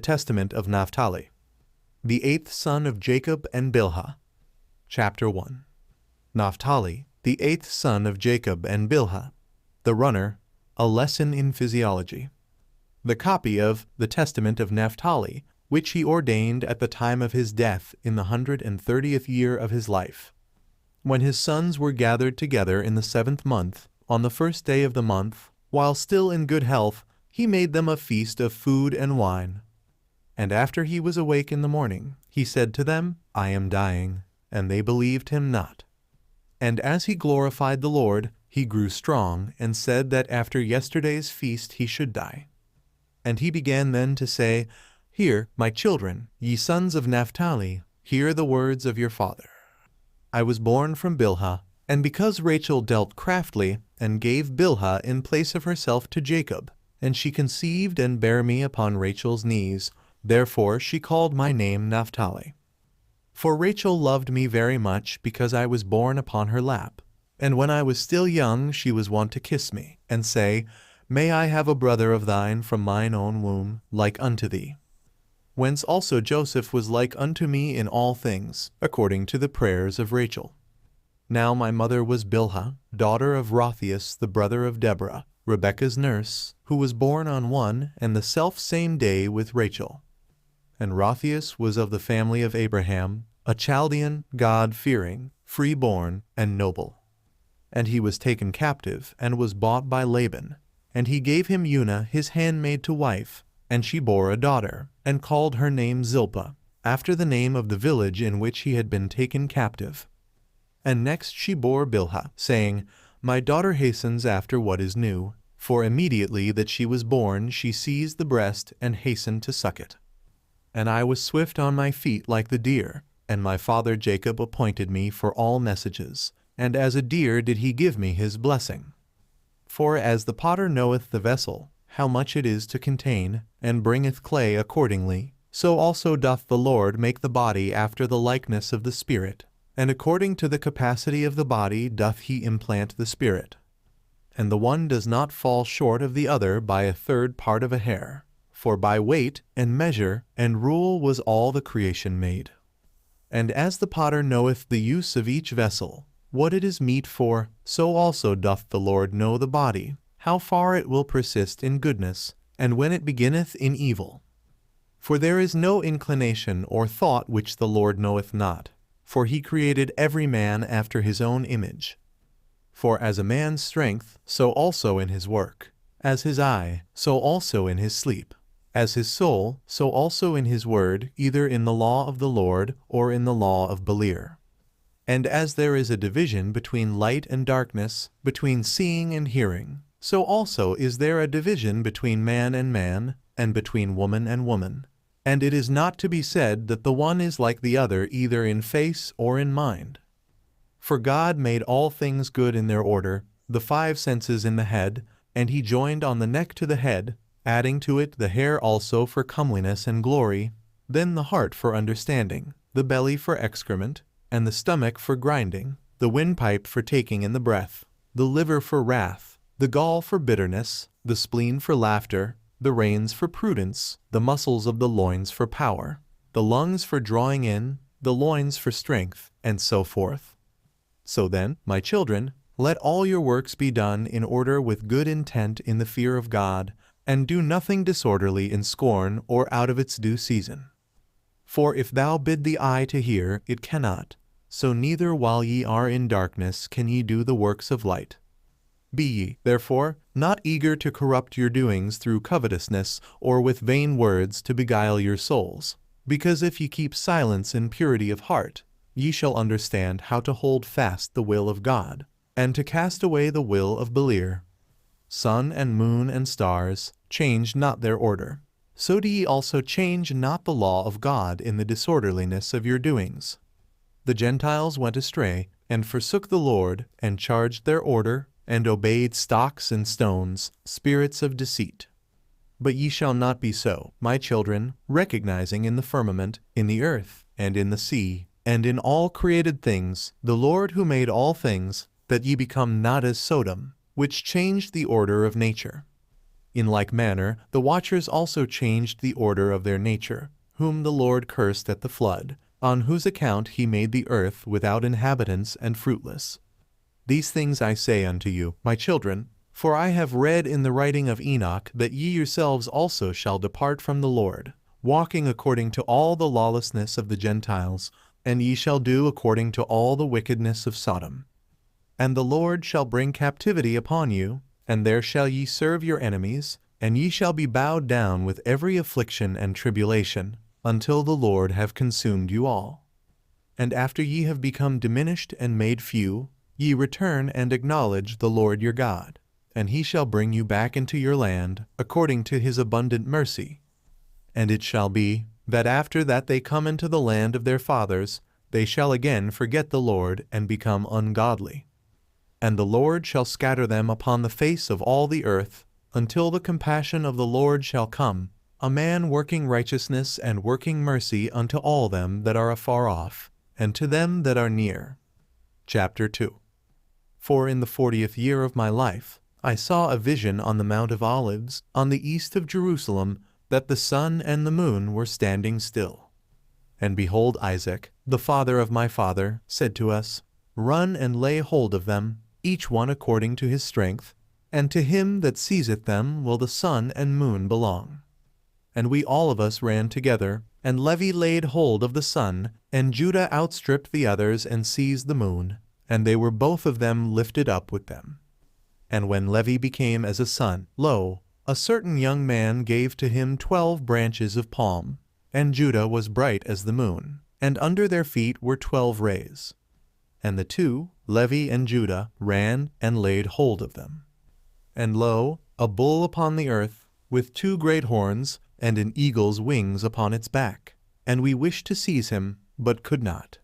Testament of Naphtali. The eighth son of Jacob and Bilhah. Chapter 1. Naphtali, the eighth son of Jacob and Bilhah. The runner, a lesson in physiology. The copy of the Testament of Naphtali, which he ordained at the time of his death in the 130th year of his life. When his sons were gathered together in the 7th month, on the first day of the month, while still in good health, he made them a feast of food and wine. And after he was awake in the morning, he said to them, I am dying. And they believed him not. And as he glorified the Lord, he grew strong, and said that after yesterday's feast he should die. And he began then to say, Hear, my children, ye sons of Naphtali, hear the words of your father. I was born from Bilhah, and because Rachel dealt craftily, and gave Bilhah in place of herself to Jacob, and she conceived and bare me upon Rachel's knees, therefore she called my name Naphtali. For Rachel loved me very much, because I was born upon her lap. And when I was still young, she was wont to kiss me, and say, May I have a brother of thine from mine own womb, like unto thee. Whence also Joseph was like unto me in all things, according to the prayers of Rachel. Now my mother was Bilhah, daughter of Rothius, the brother of Deborah, Rebekah's nurse, who was born on one and the self-same day with Rachel. And Rothius was of the family of Abraham, a Chaldean, God-fearing, free-born, and noble. And he was taken captive, and was bought by Laban. And he gave him Una his handmaid to wife, and she bore a daughter, and called her name Zilpah, after the name of the village in which he had been taken captive. And next she bore Bilhah, saying, My daughter hastens after what is new, for immediately that she was born she seized the breast and hastened to suck it. And I was swift on my feet like the deer, and my father Jacob appointed me for all messages, and as a deer did he give me his blessing. For as the potter knoweth the vessel, how much it is to contain, and bringeth clay accordingly, so also doth the Lord make the body after the likeness of the Spirit, and according to the capacity of the body doth he implant the Spirit. And the one does not fall short of the other by a third part of a hair, for by weight and measure and rule was all the creation made. And as the potter knoweth the use of each vessel, what it is meet for, so also doth the Lord know the body, how far it will persist in goodness, and when it beginneth in evil. For there is no inclination or thought which the Lord knoweth not, for he created every man after his own image. For as a man's strength, so also in his work, as his eye, so also in his sleep, as his soul, so also in his word, either in the law of the Lord or in the law of Beliar. And as there is a division between light and darkness, between seeing and hearing, so also is there a division between man, and between woman and woman. And it is not to be said that the one is like the other either in face or in mind. For God made all things good in their order, the 5 senses in the head, and he joined on the neck to the head, adding to it the hair also for comeliness and glory, then the heart for understanding, the belly for excrement, and the stomach for grinding, the windpipe for taking in the breath, the liver for wrath, the gall for bitterness, the spleen for laughter, the reins for prudence, the muscles of the loins for power, the lungs for drawing in, the loins for strength, and so forth. So then, my children, let all your works be done in order with good intent in the fear of God, and do nothing disorderly in scorn or out of its due season. For if thou bid the eye to hear, it cannot, so neither while ye are in darkness can ye do the works of light. Be ye, therefore, not eager to corrupt your doings through covetousness or with vain words to beguile your souls, because if ye keep silence in purity of heart, ye shall understand how to hold fast the will of God, and to cast away the will of Beliar. Sun and moon and stars, change not their order. So do ye also change not the law of God in the disorderliness of your doings. The Gentiles went astray, and forsook the Lord, and charged their order, and obeyed stocks and stones, spirits of deceit. But ye shall not be so, my children, recognizing in the firmament, in the earth, and in the sea, and in all created things, the Lord who made all things, that ye become not as Sodom, which changed the order of nature. In like manner, the watchers also changed the order of their nature, whom the Lord cursed at the flood, on whose account he made the earth without inhabitants and fruitless. These things I say unto you, my children, for I have read in the writing of Enoch that ye yourselves also shall depart from the Lord, walking according to all the lawlessness of the Gentiles, and ye shall do according to all the wickedness of Sodom. And the Lord shall bring captivity upon you, and there shall ye serve your enemies, and ye shall be bowed down with every affliction and tribulation, until the Lord have consumed you all. And after ye have become diminished and made few, ye return and acknowledge the Lord your God, and he shall bring you back into your land, according to his abundant mercy. And it shall be, that after that they come into the land of their fathers, they shall again forget the Lord and become ungodly. And the Lord shall scatter them upon the face of all the earth, until the compassion of the Lord shall come, a man working righteousness and working mercy unto all them that are afar off, and to them that are near. Chapter 2. For in the 40th year of my life, I saw a vision on the Mount of Olives, on the east of Jerusalem, that the sun and the moon were standing still. And behold, Isaac, the father of my father, said to us, Run and lay hold of them, each one according to his strength, and to him that seizeth them will the sun and moon belong. And we all of us ran together, and Levi laid hold of the sun, and Judah outstripped the others and seized the moon, and they were both of them lifted up with them. And when Levi became as a son, lo, a certain young man gave to him 12 branches of palm, and Judah was bright as the moon, and under their feet were 12 rays. And the two, Levi and Judah, ran and laid hold of them. And lo, a bull upon the earth, with 2 great horns, and an eagle's wings upon its back. And we wished to seize him, but could not.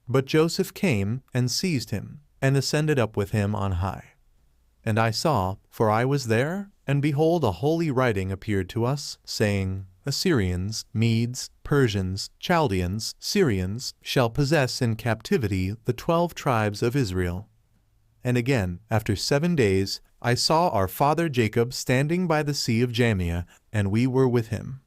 But Joseph came and seized him, and ascended up with him on high. And I saw, for I was there, and behold, a holy writing appeared to us, saying, Assyrians, Medes, Persians, Chaldeans, Syrians, shall possess in captivity the 12 tribes of Israel. And again, after 7 days, I saw our father Jacob standing by the sea of Jamia, and we were with him.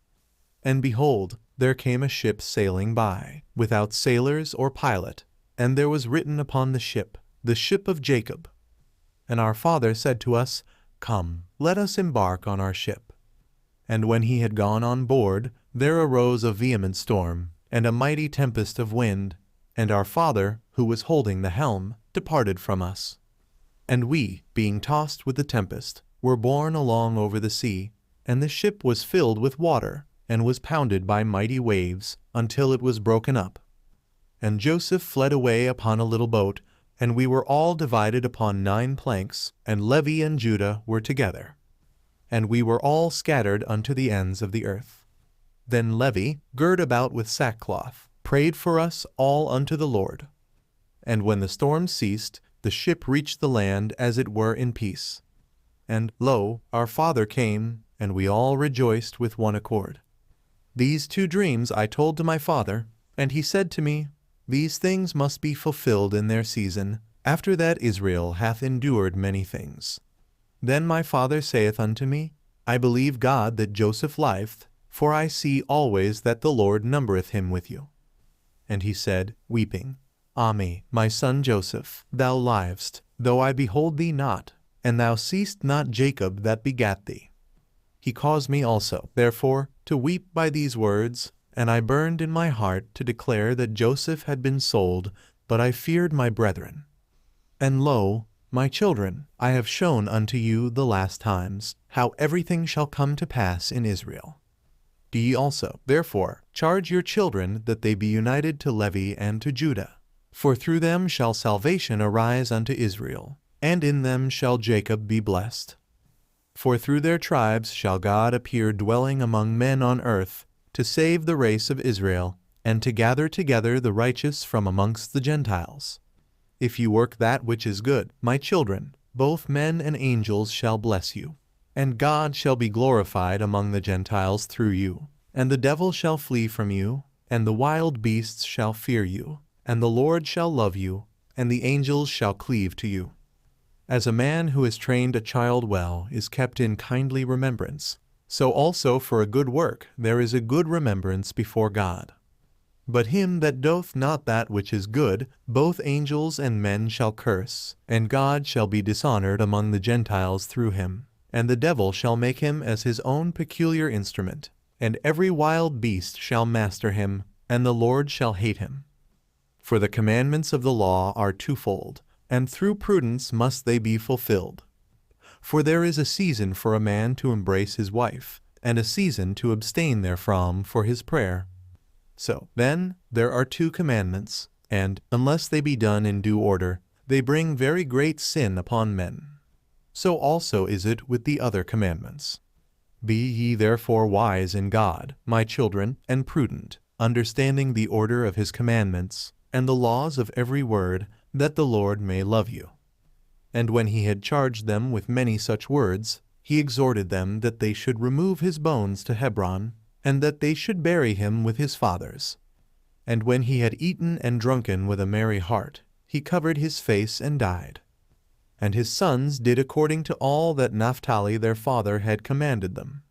And behold, there came a ship sailing by, without sailors or pilot, and there was written upon the ship of Jacob. And our father said to us, Come, let us embark on our ship. And when he had gone on board, there arose a vehement storm, and a mighty tempest of wind, and our father, who was holding the helm, departed from us. And we, being tossed with the tempest, were borne along over the sea, and the ship was filled with water, and was pounded by mighty waves, until it was broken up. And Joseph fled away upon a little boat, and we were all divided upon 9 planks, and Levi and Judah were together. And we were all scattered unto the ends of the earth. Then Levi, girt about with sackcloth, prayed for us all unto the Lord. And when the storm ceased, the ship reached the land as it were in peace. And, lo, our father came, and we all rejoiced with one accord. These 2 dreams I told to my father, and he said to me, These things must be fulfilled in their season, after that Israel hath endured many things. Then my father saith unto me, I believe God that Joseph liveth, for I see always that the Lord numbereth him with you. And he said, weeping, Ah me, my son Joseph, thou liest, though I behold thee not, and thou seest not Jacob that begat thee. He caused me also, therefore, to weep by these words, and I burned in my heart to declare that Joseph had been sold, but I feared my brethren. And lo, my children, I have shown unto you the last times, how everything shall come to pass in Israel. Do ye also, therefore, charge your children that they be united to Levi and to Judah. For through them shall salvation arise unto Israel, and in them shall Jacob be blessed. For through their tribes shall God appear dwelling among men on earth, to save the race of Israel, and to gather together the righteous from amongst the Gentiles. If you work that which is good, my children, both men and angels shall bless you. And God shall be glorified among the Gentiles through you. And the devil shall flee from you, and the wild beasts shall fear you. And the Lord shall love you, and the angels shall cleave to you. As a man who has trained a child well is kept in kindly remembrance, so also for a good work there is a good remembrance before God. But him that doth not that which is good, both angels and men shall curse, and God shall be dishonored among the Gentiles through him, and the devil shall make him as his own peculiar instrument, and every wild beast shall master him, and the Lord shall hate him. For the commandments of the law are twofold, and through prudence must they be fulfilled. For there is a season for a man to embrace his wife, and a season to abstain therefrom for his prayer. So, then, there are two commandments, and, unless they be done in due order, they bring very great sin upon men. So also is it with the other commandments. Be ye therefore wise in God, my children, and prudent, understanding the order of his commandments, and the laws of every word, that the Lord may love you. And when he had charged them with many such words, he exhorted them that they should remove his bones to Hebron, and that they should bury him with his fathers. And when he had eaten and drunken with a merry heart, he covered his face and died. And his sons did according to all that Naphtali their father had commanded them.